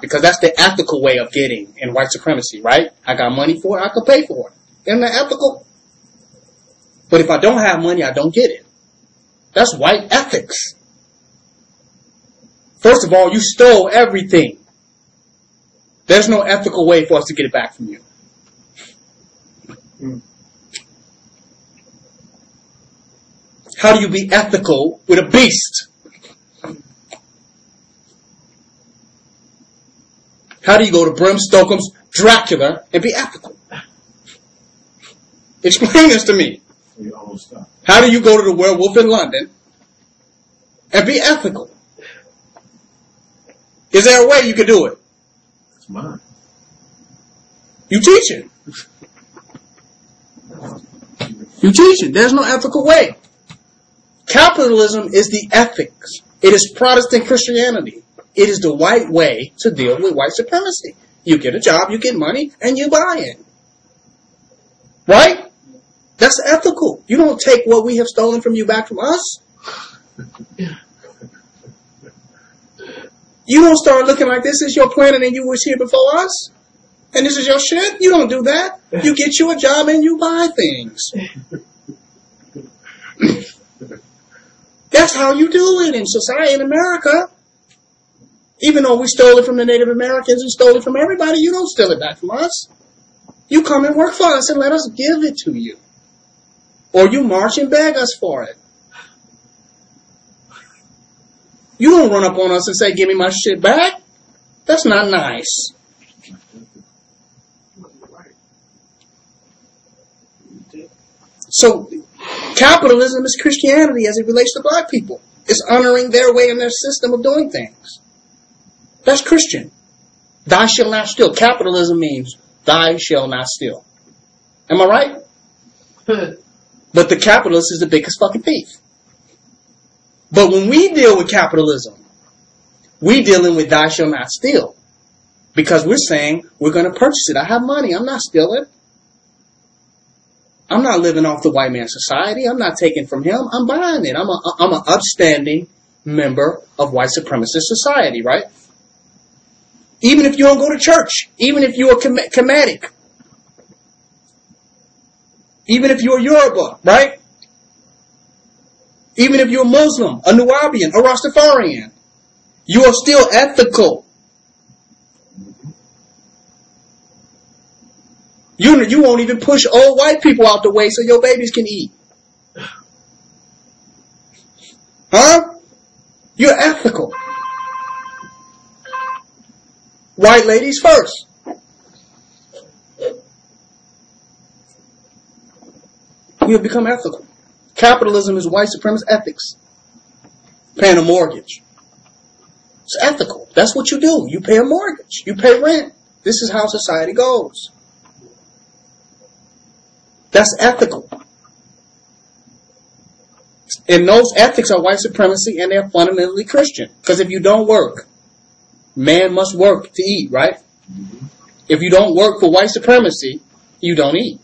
Because that's the ethical way of getting in white supremacy, right? I got money for it, I could pay for it. Isn't that ethical? But if I don't have money, I don't get it. That's white ethics. First of all, you stole everything. There's no ethical way for us to get it back from you. How do you be ethical with a beast? How do you go to Bram Stoker's Dracula and be ethical? Explain this to me. How do you go to the werewolf in London and be ethical? Is there a way you can do it? It's mine. You teach it. You teach it. There's no ethical way. Capitalism is the ethics. It is Protestant Christianity. It is the white way to deal with white supremacy. You get a job, you get money, and you buy it. Right? That's ethical. You don't take what we have stolen from you back from us. You don't start looking like this is your planet and you was here before us. And this is your shit. You don't do that. You get you a job and you buy things. That's how you do it in society in America. Even though we stole it from the Native Americans and stole it from everybody, you don't steal it back from us. You come and work for us and let us give it to you. Or you march and beg us for it. You don't run up on us and say, give me my shit back. That's not nice. So, capitalism is Christianity as it relates to black people. It's honoring their way and their system of doing things. That's Christian. Thou shalt not steal. Capitalism means thou shalt not steal. Am I right? But the capitalist is the biggest fucking thief. But when we deal with capitalism, we're dealing with thou shalt not steal. Because we're saying we're going to purchase it. I have money. I'm not stealing. I'm not living off the white man's society. I'm not taking from him. I'm buying it. I'm an upstanding member of white supremacist society, right? Even if you don't go to church. Even if you're a Kemetic. Even if you're Yoruba, right? Even if you're a Muslim, a Nubian, a Rastafarian. You are still ethical. You won't even push old white people out the way so your babies can eat. Huh? You're ethical. White ladies first. We have become ethical. Capitalism is white supremacist ethics. Paying a mortgage. It's ethical. That's what you do. You pay a mortgage. You pay rent. This is how society goes. That's ethical. And those ethics are white supremacy and they're fundamentally Christian. Because if you don't work, man must work to eat, right? Mm-hmm. If you don't work for white supremacy, you don't eat.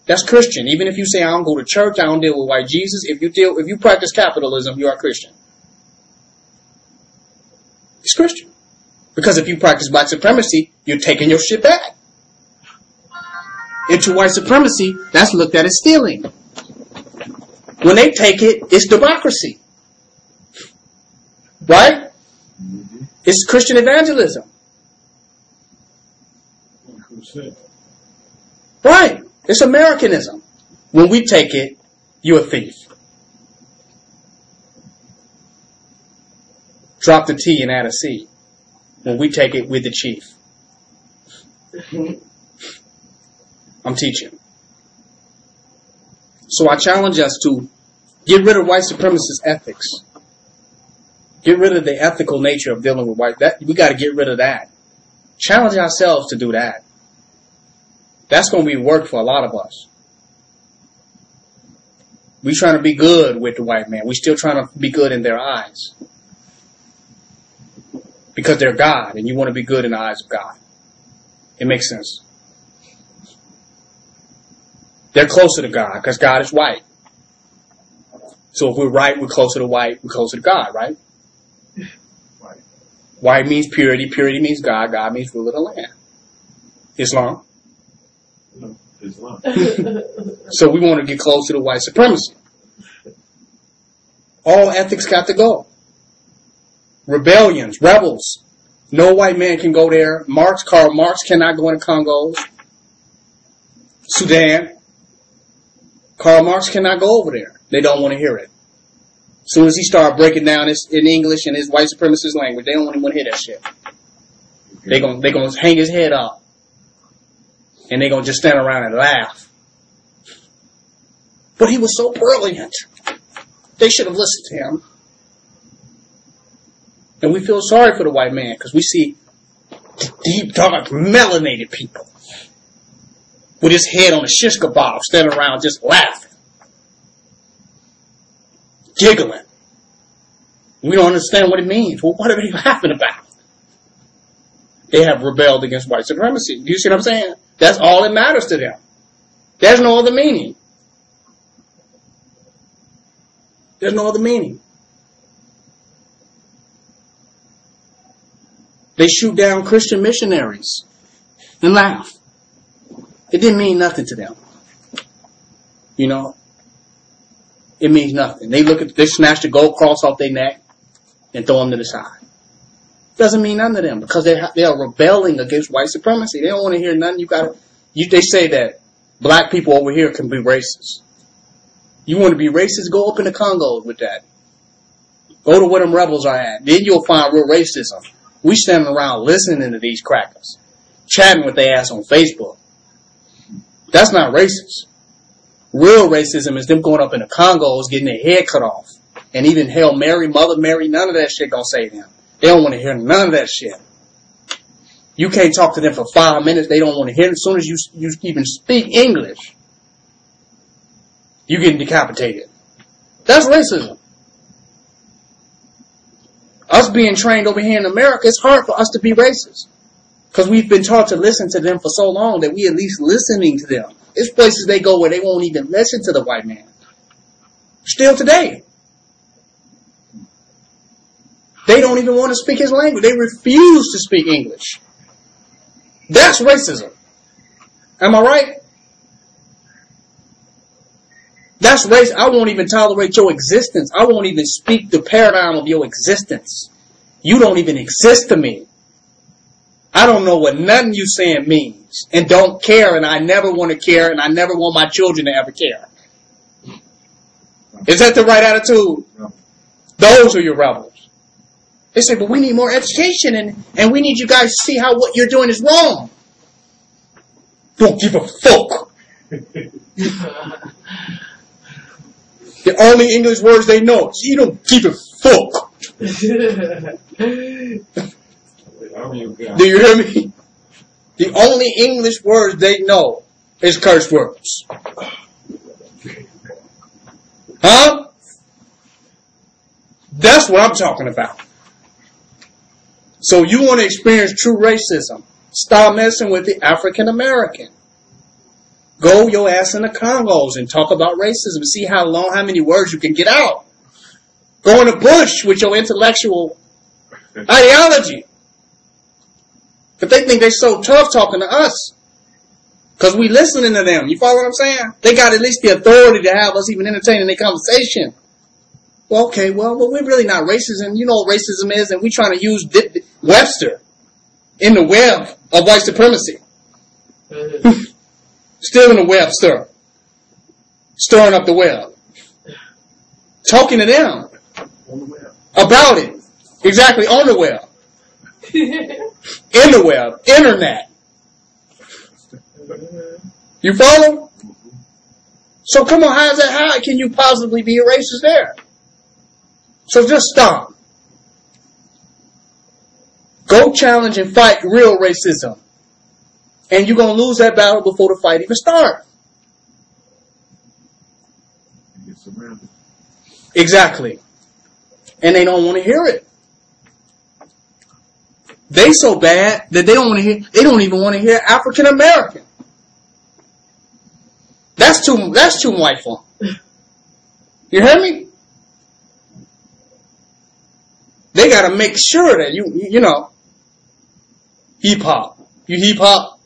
That's Christian. Even if you say, I don't go to church, I don't deal with white Jesus, if you practice capitalism, you are Christian. It's Christian. Because if you practice white supremacy, you're taking your shit back. Into white supremacy, that's looked at as stealing. When they take it, it's democracy. Right? Mm-hmm. It's Christian evangelism. Right. It's Americanism. When we take it, you're a thief. Drop the T and add a C. When we take it, we're the chief. I'm teaching. So I challenge us to get rid of white supremacist ethics. Get rid of the ethical nature of dealing with white. We got to get rid of that. Challenge ourselves to do that. That's going to be work for a lot of us. We're trying to be good with the white man. We're still trying to be good in their eyes. Because they're God, and you want to be good in the eyes of God. It makes sense. They're closer to God, because God is white. So if we're right, we're closer to white, we're closer to God, right? Right. White means purity. Purity means God. God means rule of the land. Islam. No, Islam. So we want to get close to the white supremacy. All ethics got to go. Rebellions, rebels. No white man can go there. Karl Marx cannot go into Congos. Sudan. Karl Marx cannot go over there. They don't want to hear it. As soon as he started breaking down this in English and his white supremacist language, they don't even want to hear that shit. They're gonna hang his head up. And they're gonna just stand around and laugh. But he was so brilliant. They should have listened to him. And we feel sorry for the white man because we see deep, dark, melanated people with his head on a shish kebab standing around just laughing, giggling. We don't understand what it means. Well, what are they laughing about? They have rebelled against white supremacy. Do you see what I'm saying? That's all that matters to them. There's no other meaning. There's no other meaning. They shoot down Christian missionaries and laugh. It didn't mean nothing to them. You know? It means nothing. They snatch the gold cross off their neck and throw them to the side. Doesn't mean nothing to them because they are rebelling against white supremacy. They don't want to hear nothing. They say that black people over here can be racist. You want to be racist? Go up in the Congos with that. Go to where them rebels are at. Then you'll find real racism. We standing around listening to these crackers, chatting with their ass on Facebook. That's not racist. Real racism is them going up in the Congos, getting their head cut off. And even Hail Mary, Mother Mary, none of that shit gonna save them. They don't want to hear none of that shit. You can't talk to them for 5 minutes. They don't want to hear it. As soon as you even speak English, you getting decapitated. That's racism. Us being trained over here in America, it's hard for us to be racist. Because we've been taught to listen to them for so long that we at least listening to them. There's places they go where they won't even listen to the white man. Still today. They don't even want to speak his language. They refuse to speak English. That's racism. Am I right? That's race. I won't even tolerate your existence. I won't even speak the paradigm of your existence. You don't even exist to me. I don't know what nothing you saying means. And don't care, and I never want to care, and I never want my children to ever care. Is that the right attitude? No. Those are your rebels. They say, but we need more education, and we need you guys to see how what you're doing is wrong. Don't give a fuck. The only English words they know is you don't give a fuck. Do you hear me? The only English words they know is curse words. Huh? That's what I'm talking about. So you want to experience true racism. Stop messing with the African American. Go your ass in the Congos and talk about racism. See how many words you can get out. Go in the bush with your intellectual ideology. But they think they're so tough talking to us. Because we listening to them. You follow what I'm saying? They got at least the authority to have us even entertaining their conversation. Well, okay, well, we're really not racist. And you know what racism is. And we're trying to use Webster in the web of white supremacy. Still in the web, stirring up the web. Talking to them about it. Exactly, on the web. In the web. Internet. You follow? So come on, how can you possibly be a racist there? So just stop. Go challenge and fight real racism. And you're going to lose that battle before the fight even starts. Exactly. And they don't want to hear it. They so bad that they don't even want to hear African American. That's too white for them. You hear me? They got to make sure that you know, hip hop. You hip hop.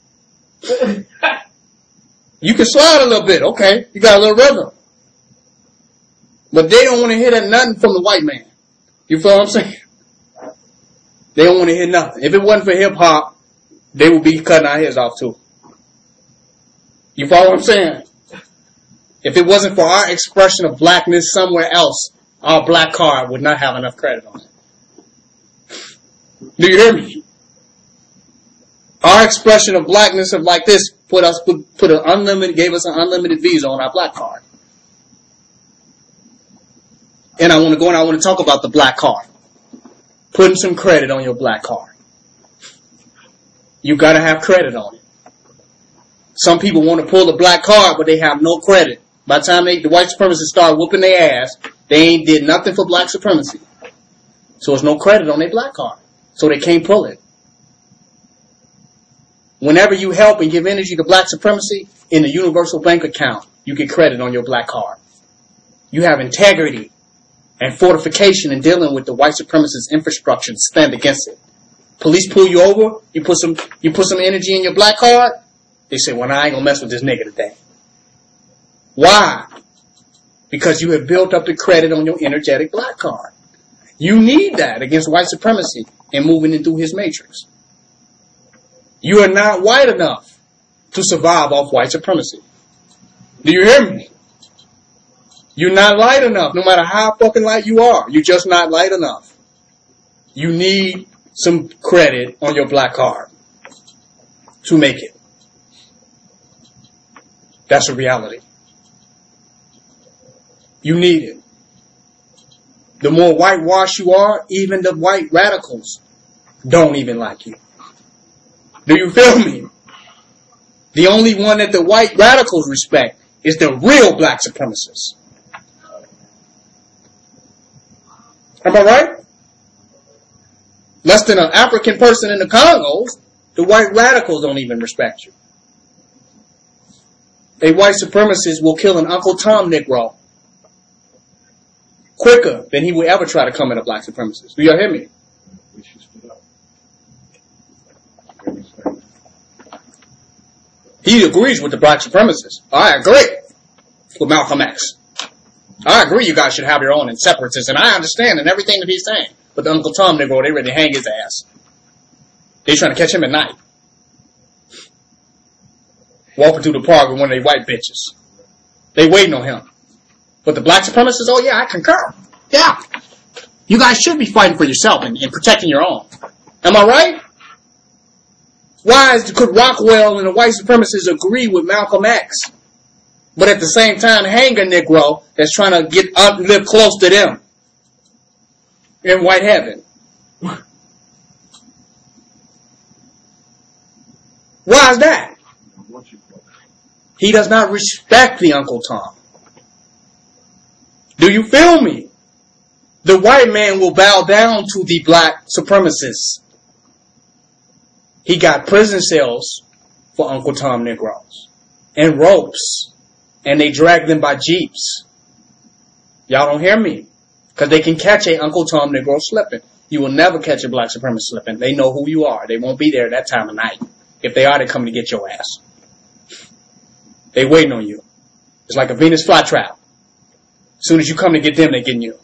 You can slide a little bit, okay? You got a little rhythm. But they don't want to hear that nothing from the white man. You feel what I'm saying? They don't want to hear nothing. If it wasn't for hip hop, they would be cutting our heads off too. You follow what I'm saying? If it wasn't for our expression of blackness somewhere else, our black card would not have enough credit on it. Do you hear me? Our expression of blackness of like this gave us an unlimited visa on our black card. And I want to talk about the black card. Putting some credit on your black card. You gotta have credit on it. Some people want to pull the black card, but they have no credit. By the time the white supremacists start whooping their ass, they ain't did nothing for black supremacy. So there's no credit on their black card. So they can't pull it. Whenever you help and give energy to black supremacy, in the universal bank account, you get credit on your black card. You have integrity and fortification in dealing with the white supremacist infrastructure to stand against it. Police pull you over, you put some energy in your black card, they say, well, I ain't gonna mess with this nigga today. Why? Because you have built up the credit on your energetic black card. You need that against white supremacy and moving in through his matrix. You are not white enough to survive off white supremacy. Do you hear me? You're not light enough, no matter how fucking light you are. You're just not light enough. You need some credit on your black card to make it. That's a reality. You need it. The more whitewashed you are, even the white radicals don't even like you. Do you feel me? The only one that the white radicals respect is the real black supremacists. Am I right? Less than an African person in the Congos, the white radicals don't even respect you. A white supremacist will kill an Uncle Tom Negro quicker than he would ever try to come at a black supremacist. Do y'all hear me? We should split up. He agrees with the black supremacists. I agree with Malcolm X. I agree you guys should have your own and separatists, and I understand and everything that he's saying. But the Uncle Tom Negro, they ready to hang his ass. They trying to catch him at night. Walking through the park with one of they white bitches. They waiting on him. But the black supremacists, oh yeah, I concur. Yeah. You guys should be fighting for yourself and protecting your own. Am I right? Why could Rockwell and the white supremacists agree with Malcolm X, but at the same time hang a Negro that's trying to live close to them in white heaven? Why is that? He does not respect the Uncle Tom. Do you feel me? The white man will bow down to the black supremacists. He got prison cells for Uncle Tom Negroes and ropes, and they drag them by jeeps. Y'all don't hear me, because they can catch a Uncle Tom Negro slipping. You will never catch a black supremacist slipping. They know who you are. They won't be there at that time of night. If they are, they're coming to get your ass. They waiting on you. It's like a Venus flytrap. As soon as you come to get them, they're getting you.